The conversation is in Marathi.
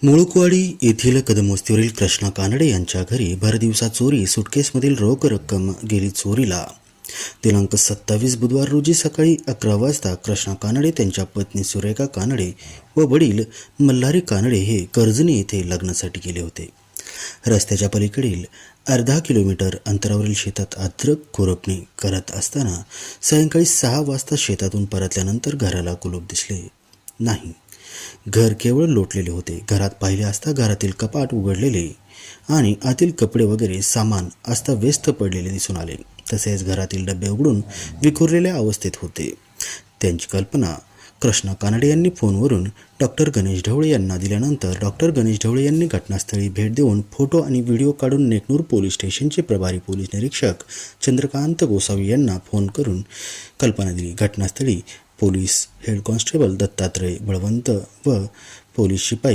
मुळुकवाडी येथील कदमवस्तीवरील कृष्णा कानडे यांच्या घरी भरदिवसा चोरी, सुटकेसमधील रोख रक्कम गेली चोरीला। दिनांक 27 बुधवार रोजी सकाळी 11 वाजता कृष्णा कानडे, त्यांच्या पत्नी सुरेखा कानडे व वडील मल्हारी कानडे हे कर्जनी येथे लग्नासाठी गेले होते। रस्त्याच्या पलीकडील अर्धा किलोमीटर अंतरावरील शेतात अद्रक खुरपणी करत असताना सायंकाळी 6 वाजता शेतातून परतल्यानंतर घराला कुलूप दिसले नाही। घर केवळ लोटलेले होते। घरात पाहिले असता घरातील कपाट उघडलेले आणि आतील कपडे वगैरे सामान अस्ताव्यस्त पडलेले दिसून आले। तसेच घरातील डबे उघडून विखुरलेल्या अवस्थेत होते। त्यांची कल्पना कृष्णा कानडे यांनी फोनवरून डॉक्टर गणेश ढवळे यांना दिल्यानंतर डॉक्टर गणेश ढवळे यांनी घटनास्थळी भेट देऊन फोटो आणि व्हिडिओ काढून नेकनूर पोलीस स्टेशनचे प्रभारी पोलीस निरीक्षक चंद्रकांत गोसावी यांना फोन करून कल्पना दिली। घटनास्थळी police head constable Dattatray Balwant व पोलीस शिपाई